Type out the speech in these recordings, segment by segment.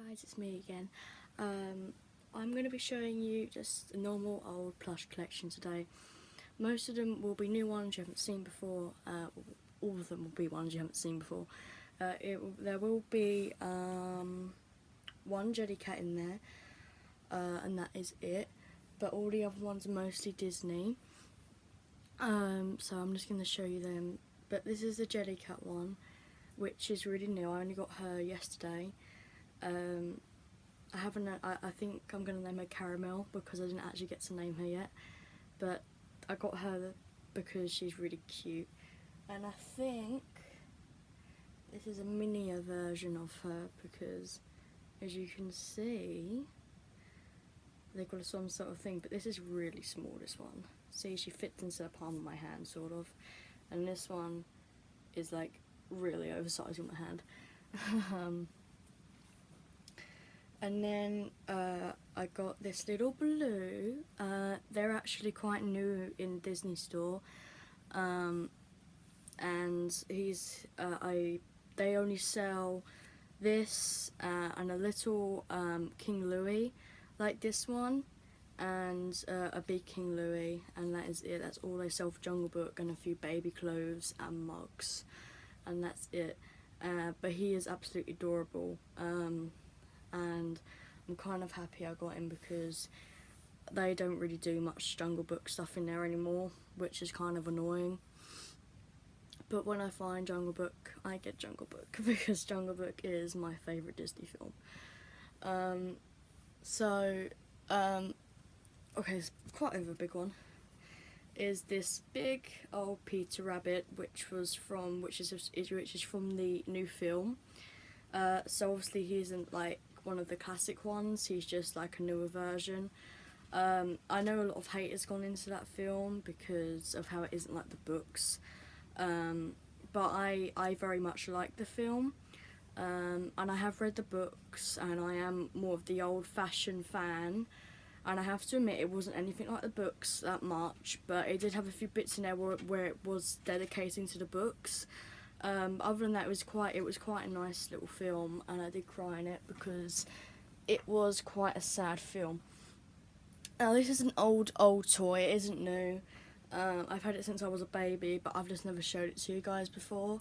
Guys, it's me again. I'm going to be showing you just a normal old plush collection today. Most of them will be new ones you haven't seen before. All of them will be ones you haven't seen before. There will be one Jellycat in there, and that is it. But all the other ones are mostly Disney. So I'm just going to show you them. But this is the Jellycat one, which is really new. I only got her yesterday. I think I'm going to name her Caramel because I didn't actually get to name her yet, but I got her because she's really cute, and I think this is a minier version of her because, as you can see, they've got some sort of thing, but this is really small, this one. See, she fits into the palm of my hand, sort of, and this one is like really oversized in my hand. And then I got this little blue. They're actually quite new in Disney store, and they only sell this and a little King Louis like this one, and a big King Louis, and that is it. That's all they sell for Jungle Book, and a few baby clothes and mugs, and that's it. But he is absolutely adorable. And I'm kind of happy I got him because they don't really do much Jungle Book stuff in there anymore, which is kind of annoying. But when I find Jungle Book, I get Jungle Book because Jungle Book is my favourite Disney film. Okay, it's quite a big one. Is this big old Peter Rabbit, which is from the new film. So obviously he isn't like one of the classic ones, he's just like a newer version. I know a lot of hate has gone into that film because of how it isn't like the books, but I very much like the film, and I have read the books, and I am more of the old-fashioned fan, and I have to admit it wasn't anything like the books that much, but it did have a few bits in there where it was dedicating to the books. Other than that, it was quite a nice little film, and I did cry in it because it was quite a sad film. Now this is an old toy, it isn't new. I've had it since I was a baby, but I've just never showed it to you guys before.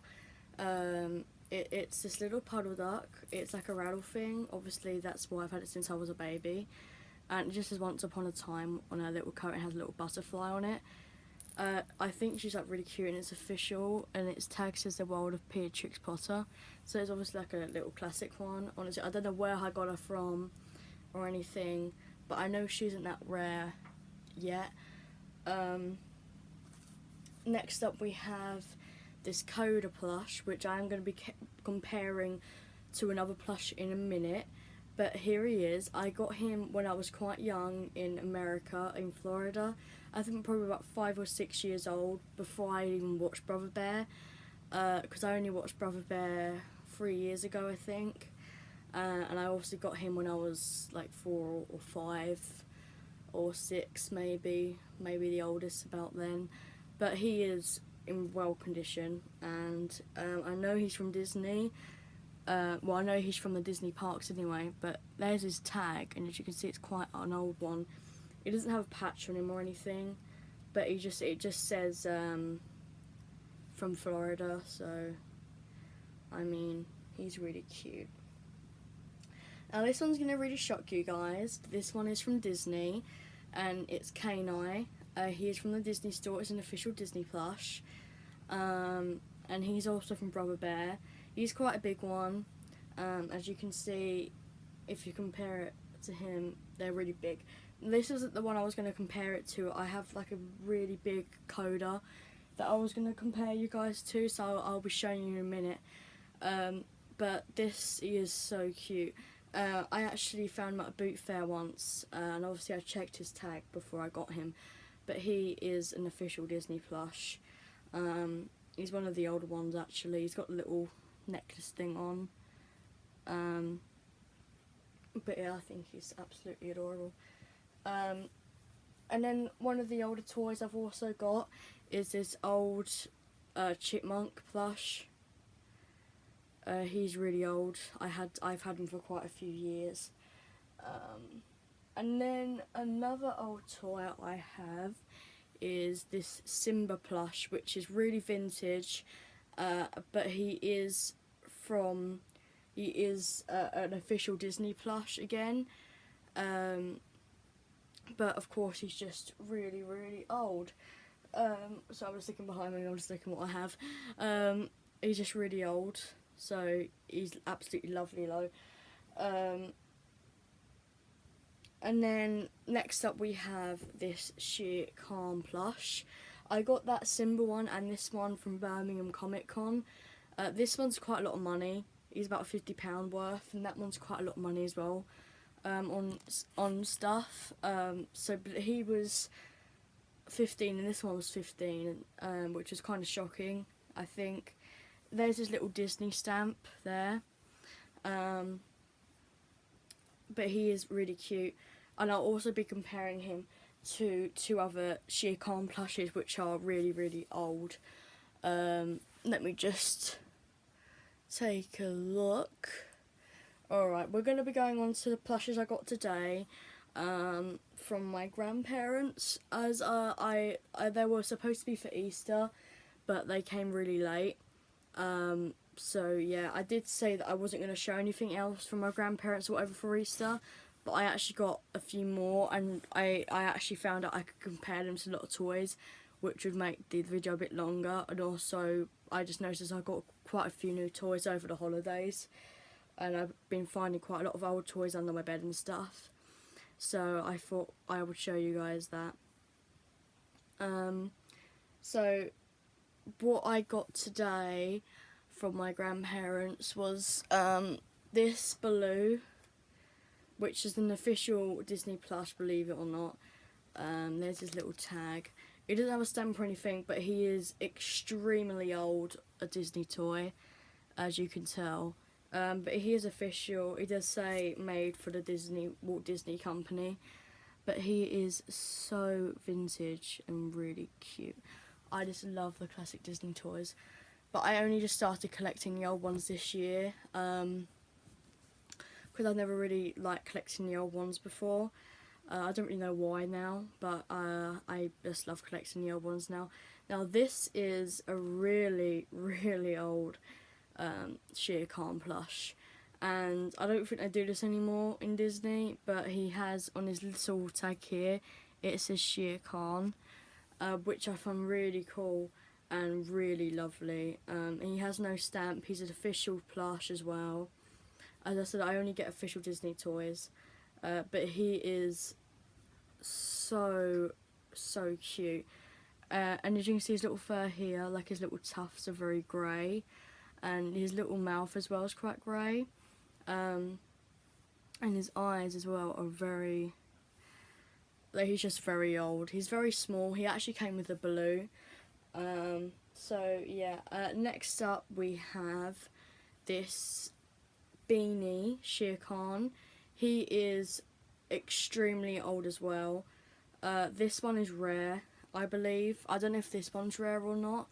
It's this little puddle duck. It's like a rattle thing, obviously that's why I've had it since I was a baby. And it just says Once Upon a Time on her little coat, and has a little butterfly on it. I think she's like really cute, and it's official, and its tag says The World of Beatrix Potter, so it's obviously like a little classic one. Honestly, I don't know where I got her from or anything, but I know she isn't that rare yet. Next up we have this Coda plush, which I'm going to be comparing to another plush in a minute, but here he is. I got him when I was quite young in America, in Florida. I think probably about 5 or 6 years old before I even watched Brother Bear, because I only watched Brother Bear 3 years ago, I think, and I also got him when I was like 4 or 5 or 6, maybe the oldest about then. But he is in well condition, and I know he's from Disney. Well, I know he's from the Disney parks anyway, but there's his tag, and as you can see it's quite an old one. It doesn't have a patch on him or anything, but it just says from Florida, so I mean, he's really cute. Now this one's going to really shock you guys. This one is from Disney, and it's Kenai. He is from the Disney store. It's an official Disney plush, and he's also from Brother Bear. He's quite a big one. As you can see, if you compare it to him, they're really big. This isn't the one I was going to compare it to. I have like a really big Coda that I was going to compare you guys to, so I'll be showing you in a minute. But this is so cute. I actually found him at a boot fair once, and obviously I checked his tag before I got him, but he is an official Disney plush. He's one of the older ones actually. He's got a little necklace thing on. But yeah, I think he's absolutely adorable. And then one of the older toys I've also got is this old chipmunk plush. He's really old. I've had him for quite a few years. And then another old toy I have is this Simba plush, which is really vintage, but he is an official Disney plush again, but of course he's just really, really old. So I'm just looking behind me, I'm just looking what I have. He's just really old, so he's absolutely lovely though. And then next up we have this Shere Khan plush. I got that Simba one and this one from Birmingham Comic Con. This one's quite a lot of money. He's about £50 worth, and that one's quite a lot of money as well. On stuff. So he was 15 and this one was 15, which was kind of shocking, I think. There's his little Disney stamp there. But he is really cute. And I'll also be comparing him to two other Shere Khan plushes which are really, really old. Let me just take a look. Alright, we're going to be going on to the plushes I got today from my grandparents, as they were supposed to be for Easter, but they came really late. So yeah, I did say that I wasn't going to show anything else from my grandparents or whatever for Easter, but I actually got a few more, and I actually found out I could compare them to a lot of toys, which would make the video a bit longer. And also I just noticed I got quite a few new toys over the holidays, and I've been finding quite a lot of old toys under my bed and stuff, so I thought I would show you guys that. So what I got today from my grandparents was this Baloo, which is an official Disney plush, believe it or not. There's his little tag. He doesn't have a stamp or anything, but he is extremely old, a Disney toy, as you can tell. But he is official. He does say made for the Walt Disney Company, but he is so vintage and really cute. I just love the classic Disney toys. But I only just started collecting the old ones this year, because I've never really liked collecting the old ones before. I don't really know why now, but I just love collecting the old ones now. Now this is a really, really old Shere Khan plush, and I don't think they do this anymore in Disney, but he has on his little tag here, it says Shere Khan, which I found really cool and really lovely. He has no stamp, he's an official plush as well. As I said, I only get official Disney toys, but he is so cute. And as you can see, his little fur here, like his little tufts are very grey, and his little mouth as well is quite grey, and his eyes as well are very, like, he's just very old. He's very small. He actually came with a Baloo. So yeah, next up we have this Beanie Shere Khan. He is extremely old as well. This one is rare, I believe. I don't know if this one's rare or not,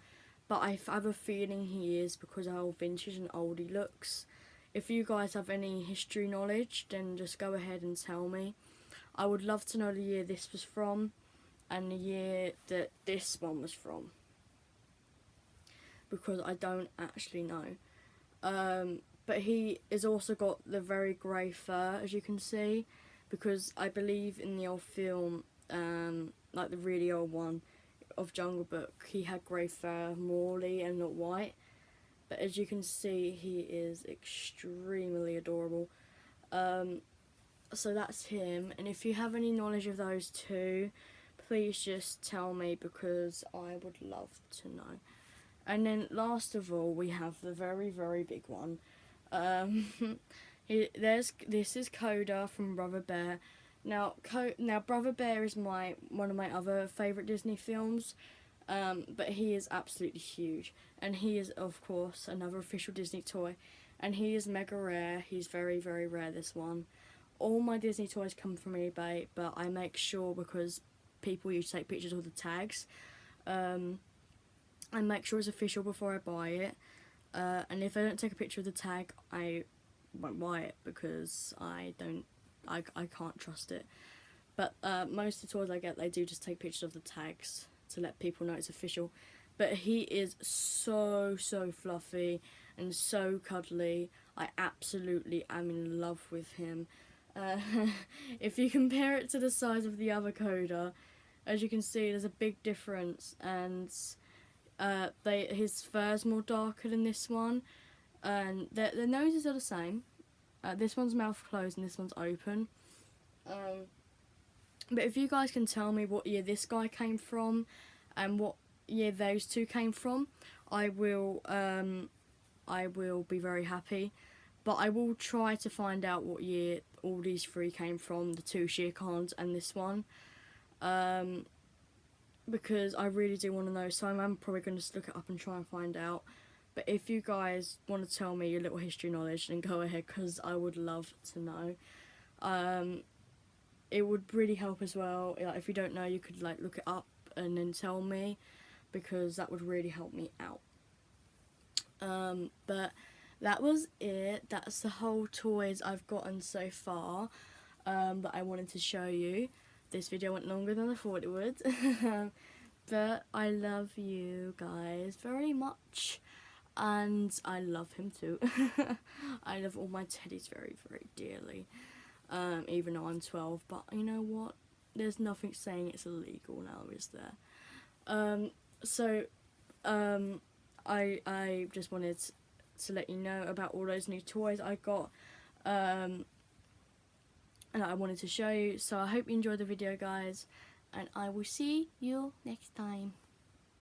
but I have a feeling he is because of how vintage and old he looks. If you guys have any history knowledge, then just go ahead and tell me. I would love to know the year this was from and the year that this one was from, because I don't actually know. But he has also got the very grey fur, as you can see, because I believe in the old film, like the really old one of Jungle Book, he had grey fur, Morley, and not white. But as you can see, he is extremely adorable. So that's him, and if you have any knowledge of those two, please just tell me, because I would love to know. And then last of all, we have the very, very big one. This is Coda from Brother Bear. Now Brother Bear is one of my other favourite Disney films, but he is absolutely huge, and he is of course another official Disney toy, and he is mega rare. He's very, very rare, this one. All my Disney toys come from eBay, but I make sure, because people usually take pictures of the tags, I make sure it's official before I buy it. and if I don't take a picture of the tag, I won't buy it because I can't trust it. But most of the toys I get, they do just take pictures of the tags to let people know it's official. But he is so fluffy and so cuddly. I absolutely am in love with him. If you compare it to the size of the other coda, as you can see, there's a big difference, and his fur's more darker than this one, and their noses are the same. This one's mouth closed and this one's open. But if you guys can tell me what year this guy came from and what year those two came from, I will be very happy. But I will try to find out what year all these three came from, the two Shere Khans and this one, because I really do want to know. So I'm probably going to look it up and try and find out. But if you guys want to tell me your little history knowledge, then go ahead, because I would love to know. It would really help as well. Like, if you don't know, you could like look it up and then tell me, because that would really help me out. But that was it. That's the whole toys I've gotten so far, that I wanted to show you. This video went longer than I thought it would. But I love you guys very much, and I love him too. I love all my teddies very dearly, even though I'm 12, but you know what, there's nothing saying it's illegal now, is there? I just wanted to let you know about all those new toys I got, and I wanted to show you. So I hope you enjoyed the video, guys, and I will see you next time.